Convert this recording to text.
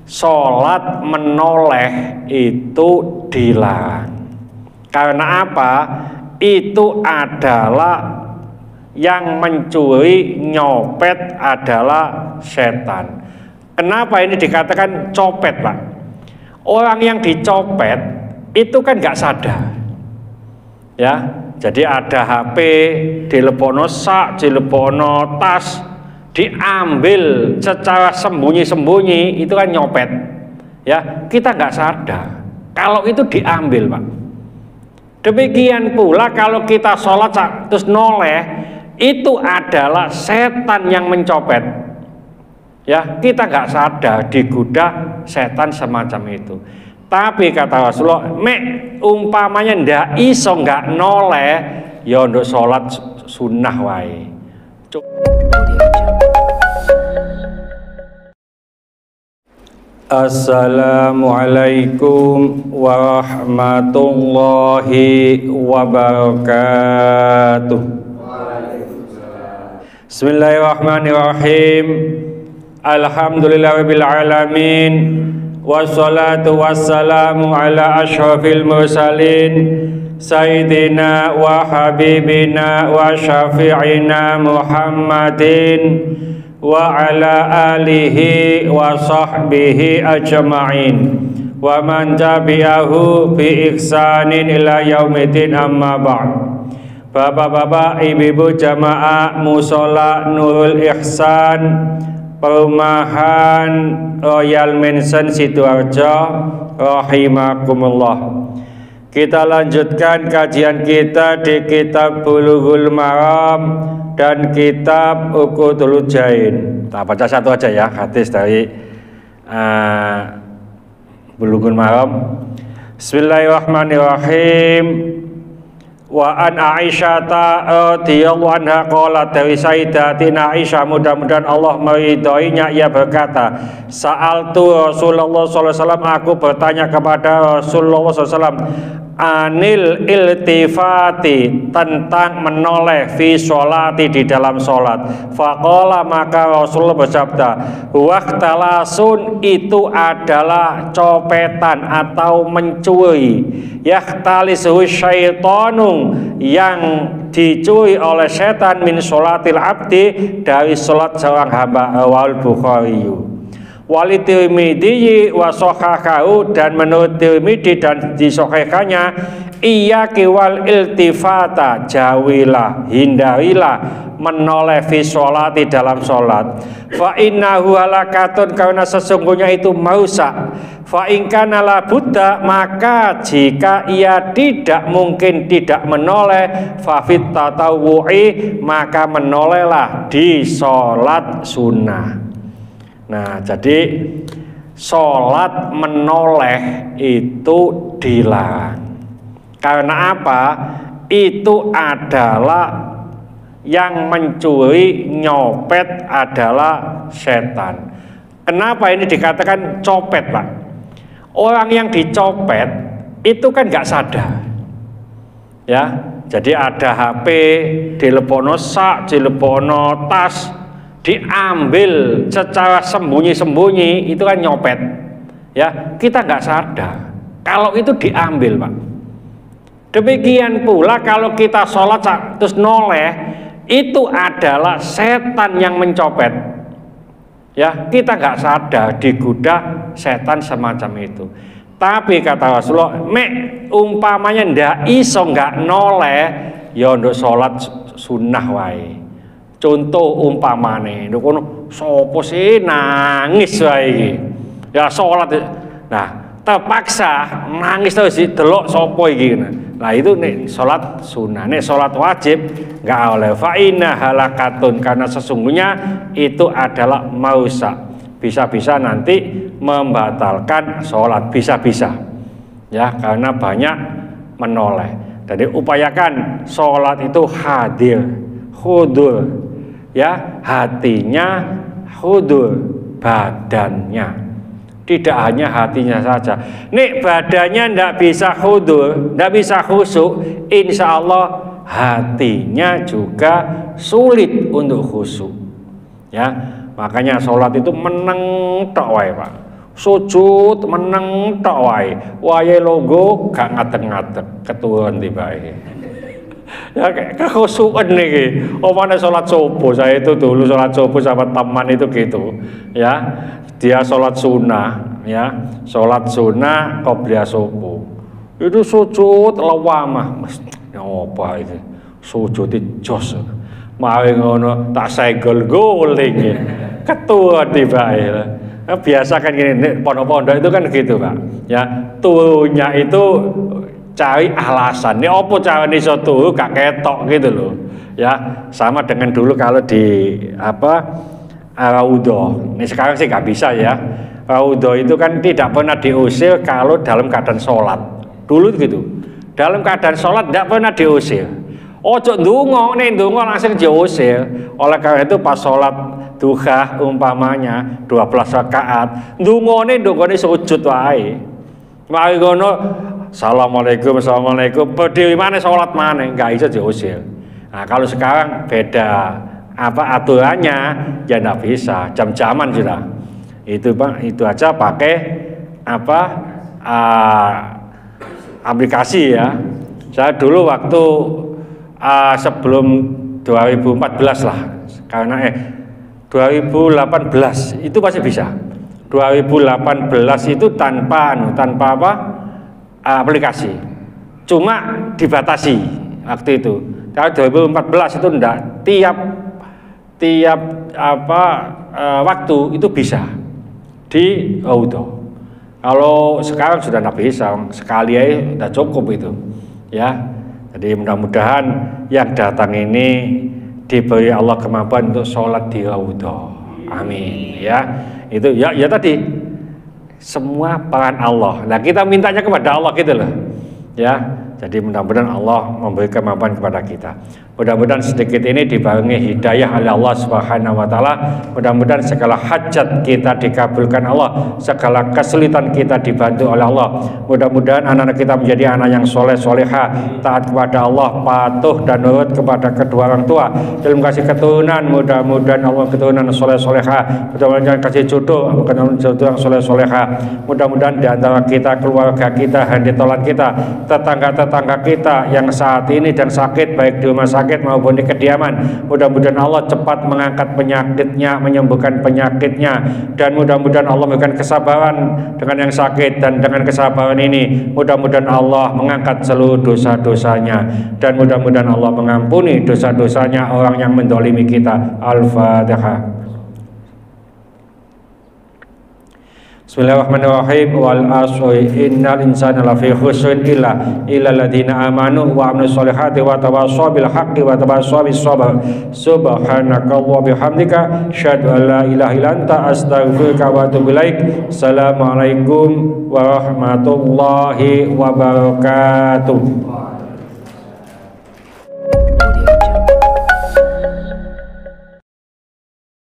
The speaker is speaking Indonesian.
sholat menoleh itu dilarang. Karena apa? Itu adalah yang mencuri, nyopet adalah setan. Kenapa ini dikatakan copet, Pak? Orang yang dicopet itu kan nggak sadar, ya. Jadi ada HP, dilepono sak, dilepono tas, diambil secara sembunyi-sembunyi, itu kan nyopet, ya. Kita nggak sadar kalau itu diambil, Pak. Demikian pula kalau kita sholat terus noleh, itu adalah setan yang mencopet, ya. Kita nggak sadar digoda setan semacam itu. Tapi kata Rasulullah, umpamanya ndak iso nggak noleh, ya untuk sholat sunnah wae. Assalamualaikum warahmatullahi wabarakatuh. Bismillahirrahmanirrahim. Alhamdulillahirabbil alamin. Wassalatu wassalamu ala asyrafil mursalin sayyidina wa habibina wa syafi'ina Muhammadin wa ala alihi wa sahbihi ajma'in wa man tabi'ahu bi ihsanin ila yaumiddin, amma ba'd. Bapak-bapak, ibu-ibu jamaah mushola Nurul Ihsan, Perumahan Royal Mansion Sidoarjo, rahimakumullah. Kita lanjutkan kajian kita di kitab Bulughul Maram dan kitab Uqudul Jain. Kita baca satu aja ya, hadis dari Bulughul Maram. Bismillahirrahmanirrahim. Wa an Aisyata radhiyallahu anha qalat, dari Sayyidatina Aisyah, mudah-mudahan Allah meridhoinya, ia berkata, sa'altu Rasulullah sallallahu alaihi wasallam, aku bertanya kepada Rasulullah sallallahu alaihi wasallam, anil iltifati, tentang menoleh, fi sholati, di dalam sholat. Faqala, maka Rasulullah bersabda, waqtalasun, itu adalah copetan atau mencuri, yahtalisu syaitanu, yang dicuri oleh setan, min sholatil abdi, dari sholat seorang hamba. Rawahul Bukhari. Wali Tirmidzi wa sahhahahu, dan menurut Tirmidzi dan disahihkannya, iyyaki wal iltifata, jauhilah, hindarilah menoleh fi sholati, dalam sholat. Fa innahu halakatun, karena sesungguhnya itu merusak. Fa in kana la budda, maka jika ia tidak mungkin tidak menoleh, fa fit tatawwu'i, maka menolehlah di sholat sunnah. Nah, jadi sholat menoleh itu dilarang. Karena apa? Itu adalah yang mencuri, nyopet adalah setan. Kenapa ini dikatakan copet, Pak? Orang yang dicopet itu kan nggak sadar, ya. Jadi ada HP, dilepono sak, dilepono tas, diambil secara sembunyi-sembunyi, itu kan nyopet, ya. Kita nggak sadar kalau itu diambil, Pak. Demikian pula kalau kita sholat terus noleh, itu adalah setan yang mencopet, ya. Kita nggak sadar digoda setan semacam itu. Tapi kata Rasulullah, umpamanya ndak iso nggak noleh, ya untuk sholat sunnah wae. Contoh umpamane, ndokono sopo sih nangis wae, ya sholat. Nah, terpaksa nangis terus delok sopo iki. Nah, itu nek sholat sunnah. Nek sholat wajib nggak oleh. Fa inna halakatun, karena sesungguhnya itu adalah merusak. Bisa-bisa nanti membatalkan sholat, bisa-bisa, ya, karena banyak menoleh. Jadi upayakan sholat itu hadir, hudur, ya, hatinya hudur, badannya. Tidak hanya hatinya saja. Nih badannya ndak bisa hudur, ndak bisa khusyuk, insya Allah hatinya juga sulit untuk khusyuk, ya. Makanya sholat itu meneng tok wae, Pak. sujud meneng tok wae. Wae longgo gak ngadeg-ngadeg keturunan tibae. Ya kekhusyukan nih, omane sholat subuh. Saya itu dulu sholat subuh sama teman itu gitu, ya. Dia sholat sunnah, ya, sholat sunnah qobliyah subuh. Itu sujud lawamah, apa itu? Sujud jos. Mawe ngono tak segel guling. Ketua tiba-tiba. Nah, biasa kan gini, pondok-pondok itu kan gitu, Pak. Ya, turunya itu cari alasan. Ini apa cara ini suatu gak ketok gitu loh. Ya, sama dengan dulu kalau di raudhah. Ini sekarang sih gak bisa ya. Raudhah itu kan tidak pernah diusir kalau dalam keadaan sholat. Dulu gitu. Dalam keadaan sholat tidak pernah diusir. Ojo ndonga, nih ndonga langsung diusir. Oleh karena itu pas sholat duha umpamanya 12 rakaat, ndongane sujud wae. Mari ngono Assalamualaikum, assalamualaikum. Berdiri mana sholat mana, nggak bisa diusir. Nah kalau sekarang beda aturannya, ya nggak bisa. Jam-jaman sudah. Itu Pak, itu aja pakai aplikasi ya. Saya dulu waktu sebelum 2014 lah, karena 2018 itu masih bisa. 2018 itu tanpa aplikasi, cuma dibatasi waktu itu. Kalau 2014 itu enggak, tiap waktu itu bisa di auto. Kalau sekarang sudah enggak bisa, sekali aja udah cukup itu, ya. Jadi mudah-mudahan yang datang ini diberi Allah kemampuan untuk sholat di auto. Amin, ya. Itu ya tadi. Semua peran Allah. Nah kita mintanya kepada Allah gitu loh, ya. Jadi mudah-mudahan Allah memberi kemampuan kepada kita. Mudah-mudahan sedikit ini dibarengi hidayah oleh Allah Subhanahu wa taala. Mudah-mudahan segala hajat kita dikabulkan Allah, segala kesulitan kita dibantu oleh Allah. Mudah-mudahan anak-anak kita menjadi anak yang soleh soleha, taat kepada Allah, patuh dan nurut kepada kedua orang tua. Dalam kasih keturunan, mudah-mudahan Allah keturunan soleh soleha. Mudah-mudahan kasih jodoh yang soleh soleha. Mudah-mudahan di antara kita, keluarga kita, handitolan kita, tetangga kita yang saat ini dan sakit baik di rumah sakit maupun di kediaman, mudah-mudahan Allah cepat mengangkat penyakitnya, menyembuhkan penyakitnya, dan mudah-mudahan Allah memberikan kesabaran dengan yang sakit, dan dengan kesabaran ini mudah-mudahan Allah mengangkat seluruh dosa-dosanya, dan mudah-mudahan Allah mengampuni dosa-dosanya orang yang mendolimi kita. Al-Fatihah. Bismillahirrahmanirrahim. Wal asri innal insana lafi khusrin illa alladziina amanu wa amilus solihati wa tawassaw bil haqqi wa tawassaw bis sabr. Subhanakallahumma bihamdika asyhadu an la ilaha illa anta astaghfiruka wa atubu ilaik. Assalamualaikum warahmatullahi wabarakatuh.